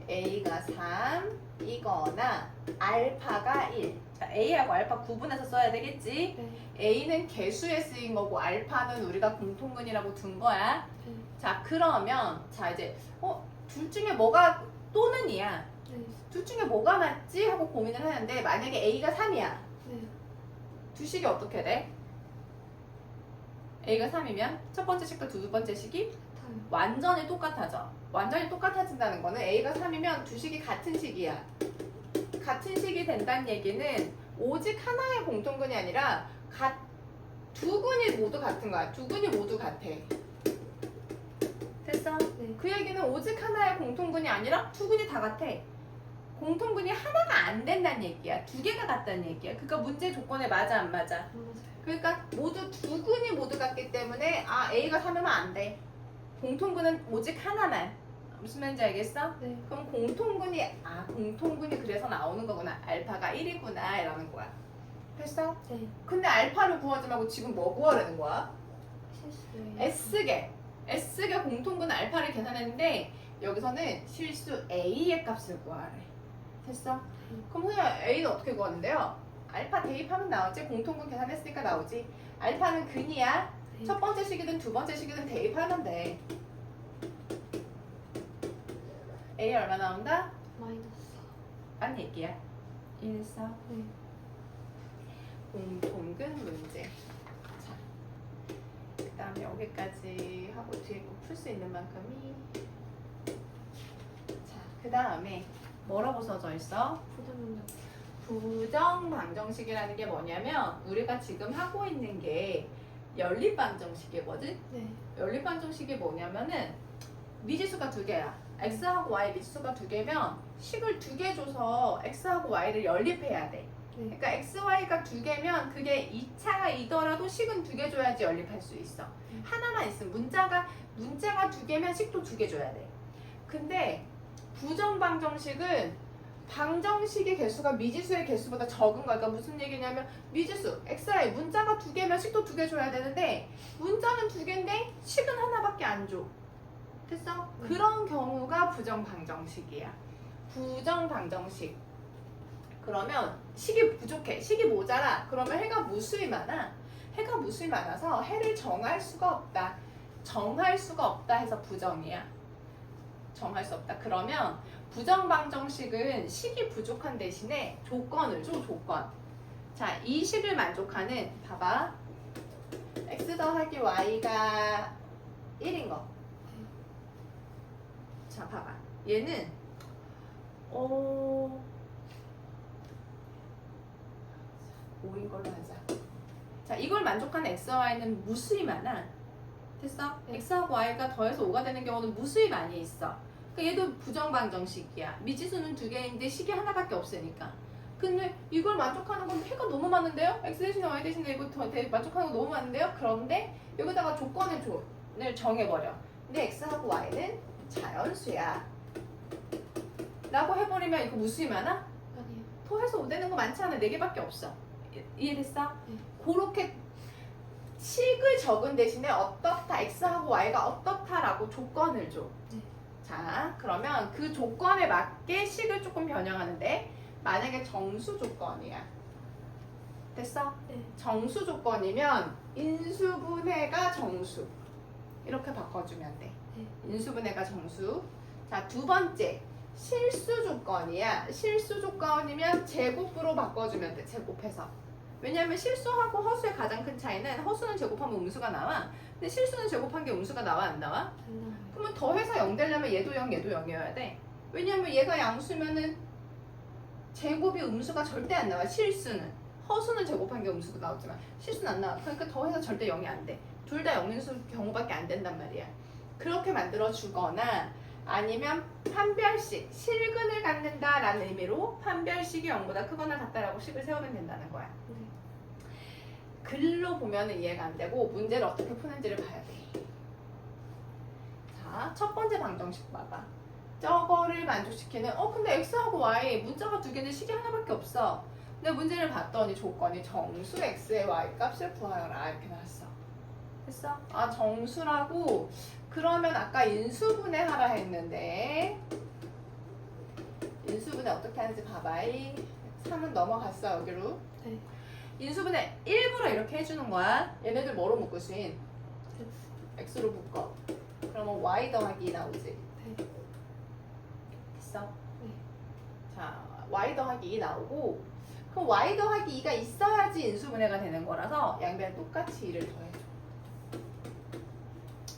a가 3이거나 알파가 1. 자, a하고 알파 구분해서 써야 되겠지? 네. a는 개수에 쓰인 거고 알파는 우리가 공통근이라고 둔 거야. 네. 자, 그러면 자 이제 둘 중에 뭐가 또는 이야. 네. 둘 중에 뭐가 맞지? 하고 고민을 하는데 만약에 a가 3이야. 네. 두 식이 어떻게 돼? a가 3이면 첫 번째 식과 두 번째 식이 같아요. 완전히 똑같아져. 완전히 똑같아진다는 거는 a가 3이면 두 식이 같은 식이야. 같은 식이 된다는 얘기는 오직 하나의 공통근이 아니라 두 근이 모두 같은 거야. 두 근이 모두 같아. 됐어? 네. 그 얘기는 오직 하나의 공통근이 아니라 두 근이 다 같아. 공통근이 하나가 안 된다는 얘기야. 두 개가 같다는 얘기야. 그러니까 문제 조건에 맞아 안 맞아? 맞아요. 그러니까 모두 두 근이 모두 같기 때문에 A가 3이면 안 돼. 공통근은 오직 하나만. 무슨 말인지 알겠어? 네. 그럼 공통근이 그래서 나오는 거구나. 알파가 1이구나 이러는 거야. 됐어? 네. 근데 알파를 구하지 말고 지금 뭐 구하라는 거야? 실수예요. S개 공통근 알파를 계산했는데 여기서는 실수 A의 값을 구하래. 됐어? 그럼 그냥 A는 어떻게 구하는데요? 알파 대입하면 나오지? 공통근 계산했으니까 나오지? 알파는 근이야. 네. 첫 번째 식이든 두 번째 식이든 대입하면 돼. A 얼마 나온다? 마이너스. 딴 얘기야. 1, 4. 네. 공통근 문제. 자, 그 다음에 여기까지 하고 뒤에 풀 수 있는 만큼이. 자, 그 다음에 뭐라고 써져 있어? 부정문제. 부정방정식이라는 게 뭐냐면 우리가 지금 하고 있는 게 연립방정식이거든? 네. 연립방정식이 뭐냐면은 미지수가 두 개야. x하고 y 미지수가 두 개면 식을 두 개 줘서 x하고 y를 연립해야 돼. 네. 그러니까 x, y가 두 개면 그게 2차이더라도 식은 두 개 줘야지 연립할 수 있어. 하나만 있으면 문자가 두 개면 식도 두 개 줘야 돼. 근데 부정방정식은 방정식의 개수가 미지수의 개수보다 적은 거야. 그러니까 무슨 얘기냐면 미지수 x, y 문자가 두 개면 식도 두 개 줘야 되는데 문자는 두 개인데 식은 하나밖에 안 줘. 됐어? 그런 경우가 부정방정식이야. 부정방정식. 그러면 식이 부족해. 식이 모자라. 그러면 해가 무수히 많아. 해가 무수히 많아서 해를 정할 수가 없다. 정할 수가 없다 해서 부정이야. 정할 수 없다. 그러면 부정방정식은 식이 부족한 대신에 조건을 줘. 조건. 자, 이 식을 만족하는 봐봐. x 더하기 y가 1인 거. 자, 봐봐. 얘는 5인 걸로 하자. 자, 이걸 만족하는 x와 y는 무수히 많아. 됐어? 네. x하고 y가 더해서 5가 되는 경우는 무수히 많이 있어. 그러니까 얘도 부정방정식이야. 미지수는 두 개인데 식이 하나밖에 없으니까. 근데 이걸 만족하는 건 해가 너무 많은데요? x 대신에 y 대신에 이거 만족하는 거 너무 많은데요? 그런데 여기다가 조건을 정해버려. 근데 x하고 y는 자연수야 라고 해버리면 이거 무수히 많아? 아니요. 토해서 5 되는 거 많지 않아? 4개밖에 없어. 이해됐어? 네. 그렇게 식을 적은 대신에 어떻다, x하고 y가 어떻다라고 조건을 줘. 네. 자, 그러면 그 조건에 맞게 식을 조금 변형하는데 만약에 정수 조건이야. 됐어? 네. 정수 조건이면 인수분해가 정수. 이렇게 바꿔주면 돼. 네. 인수분해가 정수. 자, 두 번째. 실수 조건이야. 실수 조건이면 제곱으로 바꿔주면 돼. 제곱해서. 왜냐하면 실수하고 허수의 가장 큰 차이는 허수는 제곱하면 음수가 나와. 근데 실수는 제곱한 게 음수가 나와 안 나와? 안 나와요. 그러면 더해서 0 되려면 얘도 0, 얘도 0이어야 돼. 왜냐하면 얘가 양수면은 제곱이 음수가 절대 안 나와. 실수는. 허수는 제곱한 게 음수도 나오지만 실수는 안 나와. 그러니까 더해서 절대 0이 안 돼. 둘 다 0인수 경우밖에 안 된단 말이야. 그렇게 만들어 주거나 아니면 판별식, 실근을 갖는다라는 의미로 판별식이 0보다 크거나 같다라고 식을 세우면 된다는 거야. 네. 글로 보면 이해가 안 되고 문제를 어떻게 푸는지를 봐야 돼. 자, 첫 번째 방정식 봐봐. 저거를 만족시키는 근데 x하고 y 문자가 두 개인데 식이 하나밖에 없어. 근데 문제를 봤더니 조건이 정수 x의 y 값을 구하여라 이렇게 나왔어. 됐어? 아, 정수라고. 그러면 아까 인수분해 하라 했는데 인수분해 어떻게 하는지 봐봐. 3은 넘어갔어 여기로. 네. 인수분해 일부러 이렇게 해주는 거야. 얘네들 뭐로 묶으신? X. x로 묶어. 그러면 y 더하기 2 나오지. 네. 됐어? 네. 자, y 더하기 2 나오고 그럼 y 더하기 2가 있어야지 인수분해가 되는 거라서 양변 똑같이 2를 더해줘.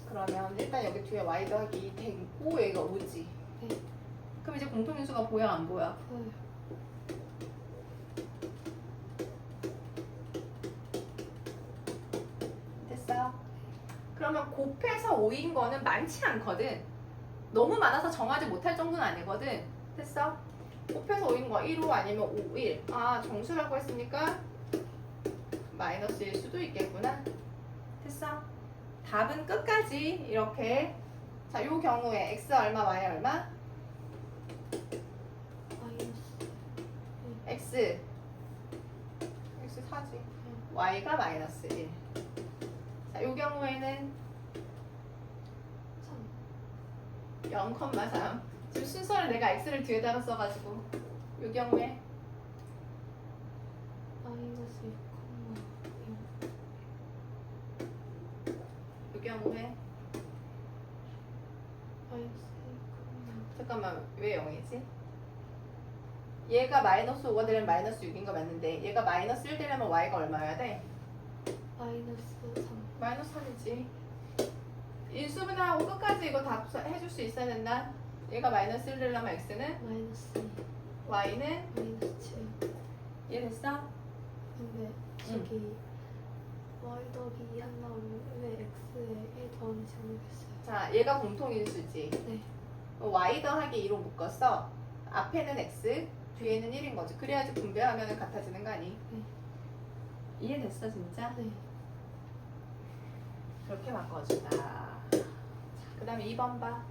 그러면 일단 여기 뒤에 y 더하기 2 되고 여기가 5지. 네. 그럼 이제 공통인수가 보여 안 보여? 보여요. 됐어? 그러면 곱해서 5인 거는 많지 않거든. 너무 많아서 정하지 못할 정도는 아니거든. 됐어? 곱해서 5인 거 1호 아니면 5, 1. 아, 정수라고 했으니까 마이너스일 수도 있겠구나. 됐어? 답은 끝까지 이렇게. 자, 요 경우에 x 얼마, y 얼마? 마이너스. x 4지. y가 마이너스 1. 자, 요 경우에는 3. 0,3. 지금 순서를 내가 x를 뒤에다가 써가지고 요 경우에 마이너스 6,0. 요 경우에 마이너스 6,0. 잠깐만 왜 0이지? 얘가 마이너스 5가 되려면 마이너스 6인 거 맞는데 얘가 마이너스 1 되려면 y가 얼마여야 돼? 마이너스 3. 마이너스 3이지. 인수분해하고 끝까지 이거 다 해줄 수 있어야 된다. 얘가 마이너스 1 되려면 x는 마이너스 2. y는 마이너스 7. 이해됐어? 근데 저기 y 더하기 2 안 나오면 왜 x에 1 더하는지 모르겠어요. 자, 얘가 공통인수지. 네. y 더하기 2로 묶었어. 앞에는 x, 뒤에는 1인 거지. 그래야지 분배하면 같아지는 거 아니? 네. 이해됐어 진짜? 네. 그렇게 바꿔준다. 그 다음에 2번 봐.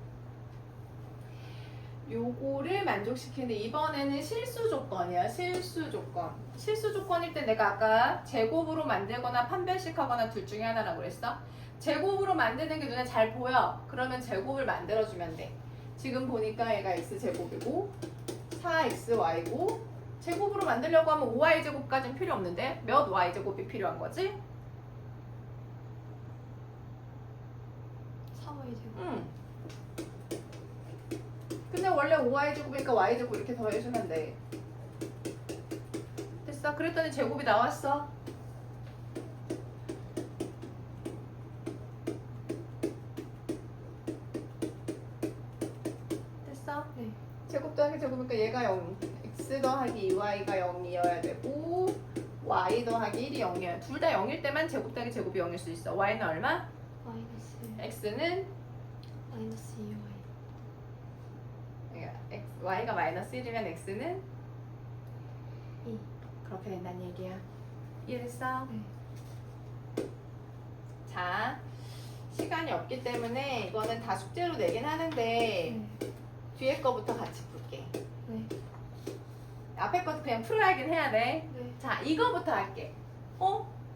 요거를 만족시키는데 이번에는 실수 조건이야. 실수 조건. 실수 조건일 때 내가 아까 제곱으로 만들거나 판별식하거나 둘 중에 하나라고 그랬어. 제곱으로 만드는 게 눈에 잘 보여. 그러면 제곱을 만들어주면 돼. 지금 보니까 얘가 x제곱이고 4xy고 제곱으로 만들려고 하면 5y제곱까지는 필요 없는데 몇 y제곱이 필요한 거지? 3y제곱. 응. 근데 원래 5y제곱이니까 y제곱 이렇게 더해주면 돼. 됐어? 그랬더니 제곱이 나왔어. 됐어? 네. 제곱 더하기 제곱이니까 얘가 0. x 더하기 2y가 0이어야 되고 y 더하기 1이 0이야. 둘 다 0일 때만 제곱 더하기 제곱이 0일 수 있어. y는 얼마? 마이너스 x는 마이너스 2y. y가 마이너스 1이면 x는 2. 그렇게 된다는 얘기야. 이해됐어? 네. 자, 시간이 없기 때문에 이거는 다 숙제로 내긴 하는데 네. 뒤에 거부터 같이 풀게. 네. 앞에 것도 그냥 풀어야긴 해야 돼. 네. 자, 이거부터 할게.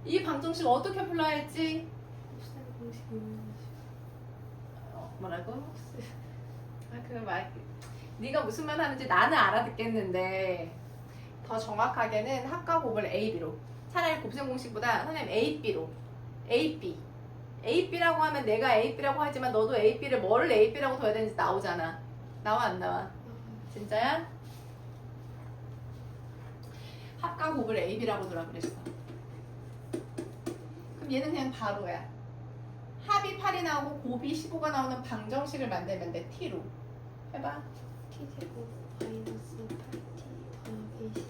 이 방정식 어떻게 풀어야 할지? 곱셈 공식은 뭐라고? 네가 무슨 말 하는지 나는 알아듣겠는데 더 정확하게는 합과 곱을 A, B로. 차라리 곱셈 공식보다 선생님 A, B로. A, B. A, B라고 하면 내가 A, B라고 하지만 너도 A, B를 뭐를 A, B라고 둬야 되는지 나오잖아. 나와 안 나와? 진짜야? 합과 곱을 A, B라고 두라 그랬어. 그럼 얘는 그냥 바로야. 합이 8이 나오고 곱이 15가 나오는 방정식을 만들면 돼. T로. 해봐. t제곱 마이너스 8t 더하기 15.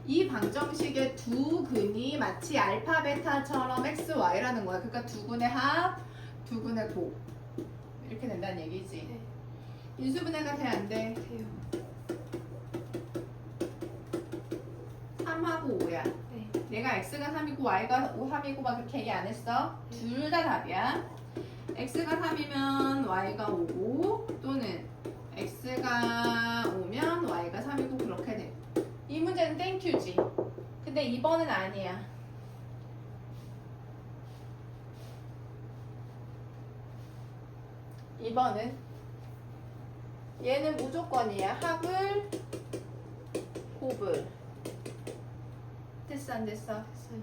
이 방정식의 두 근이 마치 알파, 베타처럼 x, y라는 거야. 그러니까 두 근의 합, 두 근의 곱. 이렇게 된다는 얘기지. 네. 인수분해가 돼, 안 돼? 돼요. 3하고 5야. 네. 내가 x가 3이고 y가 3이고 막 그렇게 얘기 안 했어? 둘 다 답이야. x가 3이면 y가 5고 또는 x가 5면 y가 3이고 그렇게 돼. 이 문제는 땡큐지. 근데 2번은 아니야. 2번은 얘는 무조건이야. 합을 곱을. 됐어 안 됐어? 됐어요.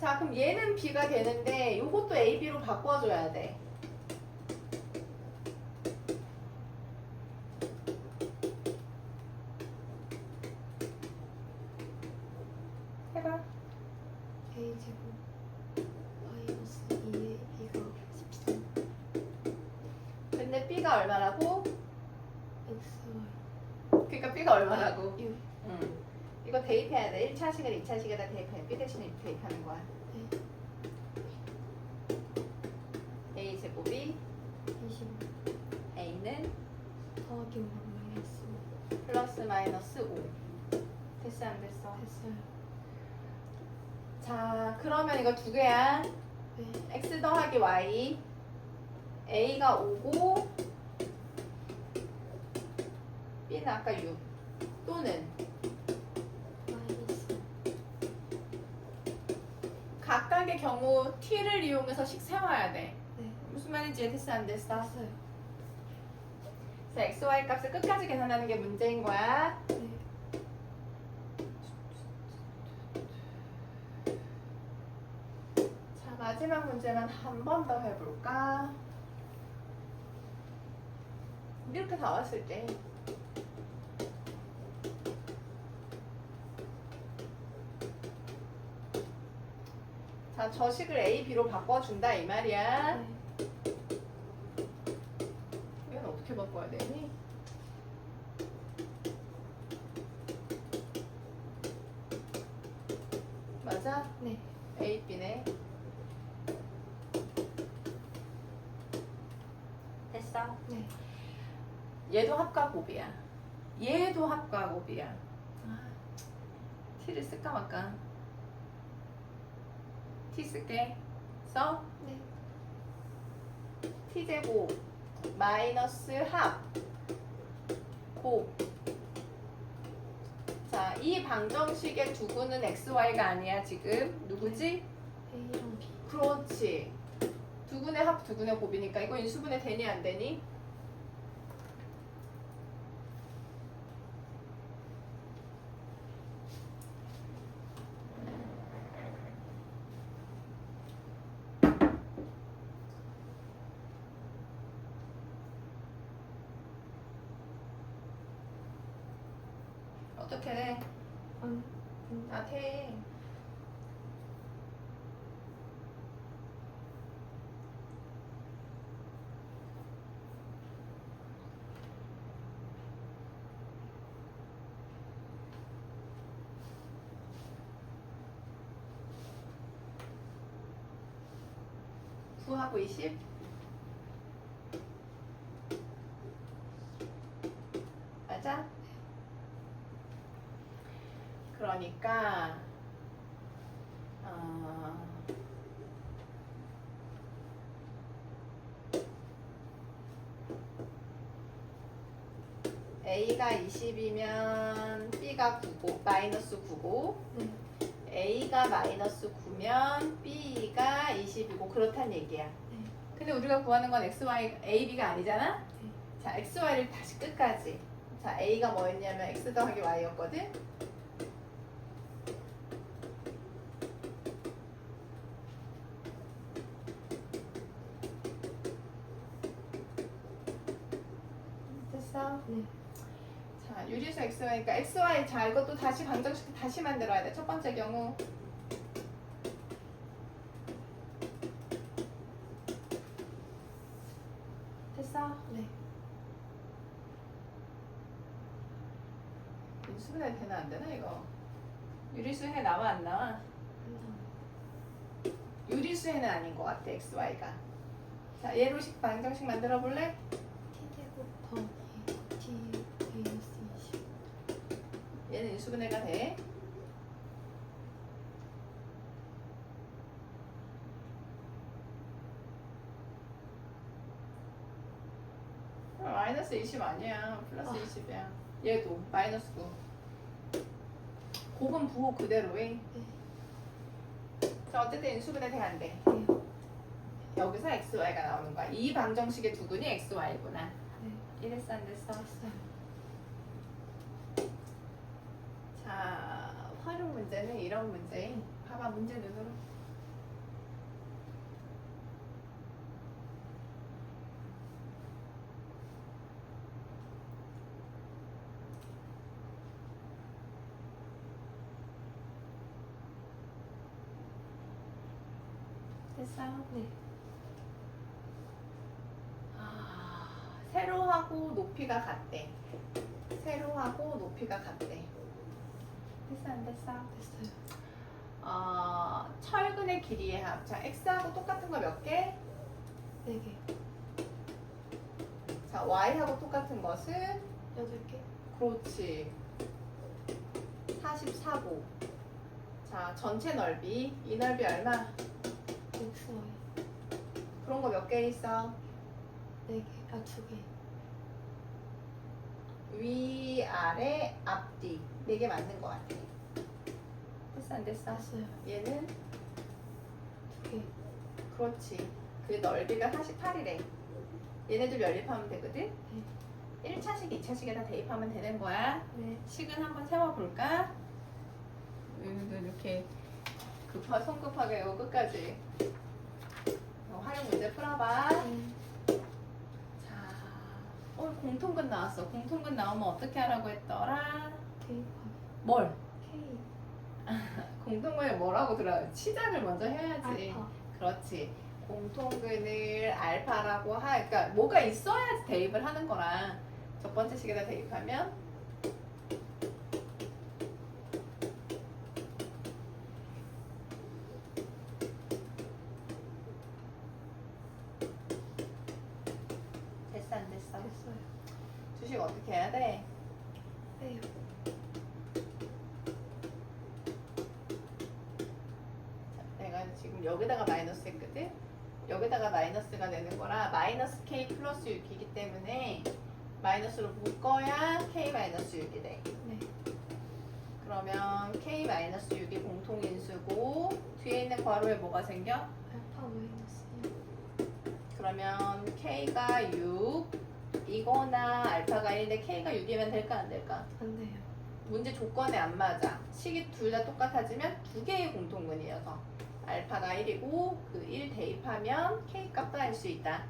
자 그럼 얘는 B가 되는데 요것도 A, B로 바꿔줘야 돼. 해봐. a제곱 마이너스 2의 b가 13. 근데 B가 얼마라고? xy 그러니까 B가 얼마라고? 6. 응. 이거 대입해야 돼. 1차식을 2차식에다 대입해. B 대신에 대입하는 거야. 네. A 제곱이 25 A는 더하기 5 마이너스 5. 플러스 마이너스 5. 됐어 안 됐어? 됐어요. 자 그러면 이거 두 개야. 네. X 더하기 Y A가 5고 B는 아까 6 또는 마이너스 각각의 경우 T를 이용해서 식 세워야 돼. 네. 무슨 말인지 이해됐어 안 됐어? 됐어요. 그래서 X, Y 값을 끝까지 계산하는 게 문제인 거야. 네. 자 마지막 문제만 한 번 더 해볼까? 이렇게 다 왔을 때 자, 저 식을 A, B로 바꿔준다 이 말이야. 네. 이건 어떻게 바꿔야 되니? 맞아? 네. A, B네. 됐어? 네. 얘도 합과 곱이야. 얘도 합과 곱이야. 아, T를 쓸까 말까? T 쓸게. 써? 네. T제곱 마이너스 합 곱. 자, 이 방정식의 두구는 XY가 아니야 지금. 누구지? a랑 b. 그렇지. 두근의 합, 두근의 곱이니까 이거 인수분해 되니 안 되니? 어떻게 해? 아, 돼. 구하고 20 거니까 A가 20이면 B가 9고 마이너스 9고 네. A가 마이너스 9면 B가 20이고 그렇단 얘기야. 네. 근데 우리가 구하는 건 XY, A, B가 아니잖아? 네. 자, XY를 다시 끝까지. 자, A가 뭐였냐면 X 더하기 Y였거든? 됐어? 네. 자, 유리수 XY니까 XY. 자, 이것도 다시 방정식 다시 만들어야 돼. 첫 번째 경우. 됐어? 네. 인수분해 되나 안 되나 이거? 유리수해 나와 안 나와? 한 유리수해는 아닌 것 같아 XY가. 자, 얘로식 방정식 만들어 볼래? T 제곱 더하기 T 마이너스 20. 얘는 인수분해가 돼. 마이너스 20 아니야. 플러스 20이야. 얘도 마이너스 9. 곱은 부호 그대로해. 네. 자, 어쨌든 인수분해 돼야 안 돼. 네. 여기서 XY가 나오는 거야. 이 방정식의 두근이 XY구나. 네. 이랬어 안 됐어? 됐어요. 자, 활용 문제는 이런 문제. 봐봐, 문제 눈으로. 됐어? 네. 세로하고 높이가 같대. 세로하고 높이가 같대. 됐어 안 됐어? 됐어요. 철근의 길이의 합. 자, x하고 똑같은 거 몇 개? 4개. 자, y하고 똑같은 것은 8개. 그렇지. 44고. 자, 전체 넓이. 이 넓이 얼마? XY. 그런 거 몇 개 있어? 4개. 아, 2개. 위, 아래, 앞뒤. 4개 맞는 거 같아. 됐어 안 됐어? 됐어요. 얘는 2개. 그렇지. 그 넓이가 48이래. 얘네들 연립하면 되거든? 1차식, 2차식에다 대입하면 되는 거야. 네. 식은 한번 세워볼까? 이렇게 성급하게 이거 끝까지. 활용 문제 풀어봐. 네. 자, 공통근 나왔어. 공통근 나오면 어떻게 하라고 했더라? 대입하기. 뭘? K. 공통근을 뭐라고 들어요? 시작을 먼저 해야지. 알파. 그렇지. 공통근을 알파라고 그러니까 뭐가 있어야지 대입을 하는 거라. 첫 번째 식에다 대입하면 됐어 안 됐어? 됐어요. 주식 어떻게 해야 돼? 빼요. 자, 내가 지금 여기다가 마이너스 했거든? 여기다가 마이너스가 되는 거라 마이너스 k 플러스 6이기 때문에 마이너스로 묶어야 k 마이너스 6이 돼. 네. 그러면 k 마이너스 6이 공통인수고 뒤에 있는 괄호에 뭐가 생겨? 알파 마이너스 1. 그러면 k가 6 이거나 알파가 1인데 k가 6이면 될까 안 될까? 안 돼요. 문제 조건에 안 맞아. 식이 둘 다 똑같아지면 두 개의 공통근이어서 알파가 1이고 그 1 대입하면 k 값도 알 수 있다.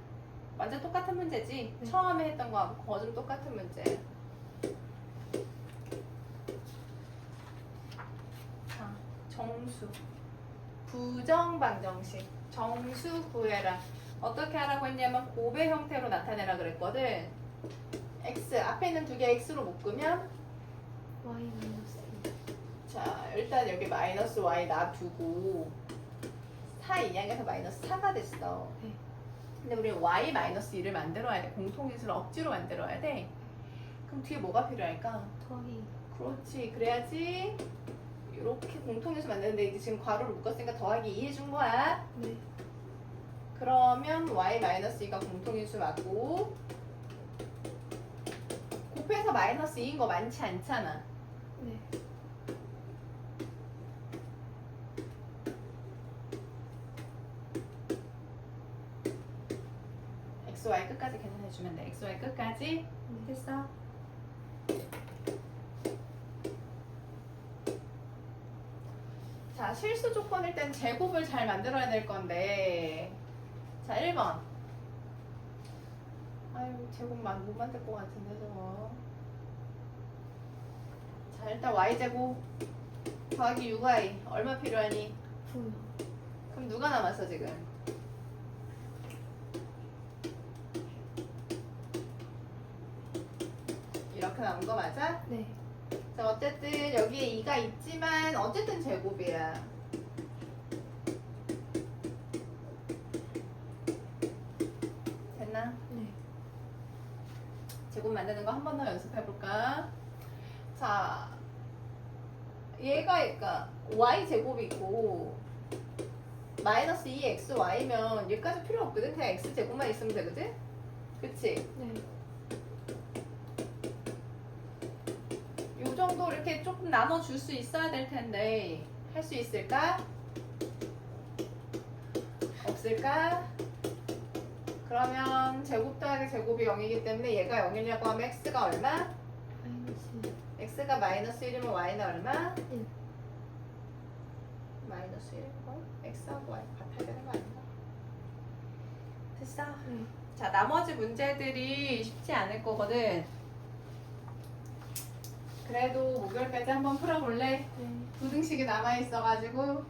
완전 똑같은 문제지? 네. 처음에 했던 거하고 거의 좀 똑같은 문제예요. 자, 정수. 부정방정식. 정수 구해라. 어떻게 하라고 했냐면 곱의 형태로 나타내라 그랬거든. x 앞에 있는 두 개 x로 묶으면 Y 마이너스 2. 자, 일단 여기 마이너스 y 놔두고 4 인양에서 마이너스 4가 됐어. 네. 근데 우리 y 마이너스 2를 만들어야 돼. 공통인수를 억지로 만들어야 돼. 그럼 뒤에 뭐가 필요할까? 더하기. 그렇지. 그래야지 이렇게 공통인수 만드는데 이제 지금 괄호를 묶었으니까 더하기 2 해준 거야. 네. 그러면 y-2가 공통인수 맞고 곱해서 마이너스 2인 거 많지 않잖아. 네. xy 끝까지 계산해주면 돼. xy 끝까지 됐어. 자, 실수 조건일 땐 제곱을 잘 만들어야 될 건데 자, 1번 아유, 제곱만 못 만들 것 같은데 저거. 자, 일단 y제곱 더하기 6y 얼마 필요하니? 9요. 그럼 누가 남았어 지금? 이렇게 나온 거 맞아? 네. 자, 어쨌든 여기에 2가 있지만 어쨌든 제곱이야. 됐나? 네. 제곱 만드는 거 한 번 더 연습해 볼까? 자, 얘가 y 제곱이 있고 마이너스 2xy면 얘까지 필요 없거든. 그냥 x 제곱만 있으면 되거든. 그치? 네. 요 정도 이렇게 조금 나눠줄 수 있어야 될 텐데 할 수 있을까? 없을까? 그러면 제곱 더하기 제곱이 0이기 때문에 얘가 0이냐고 하면 x가 얼마? 마이너스 x가 마이너스 1이면 y는 얼마? 1. 마이너스 1이고 x하고 y 같아야 되는 거 아닌가? 됐어? 네. 자, 나머지 문제들이 쉽지 않을 거거든. 그래도 목요일까지 한번 풀어볼래? 네. 부등식이 남아있어가지고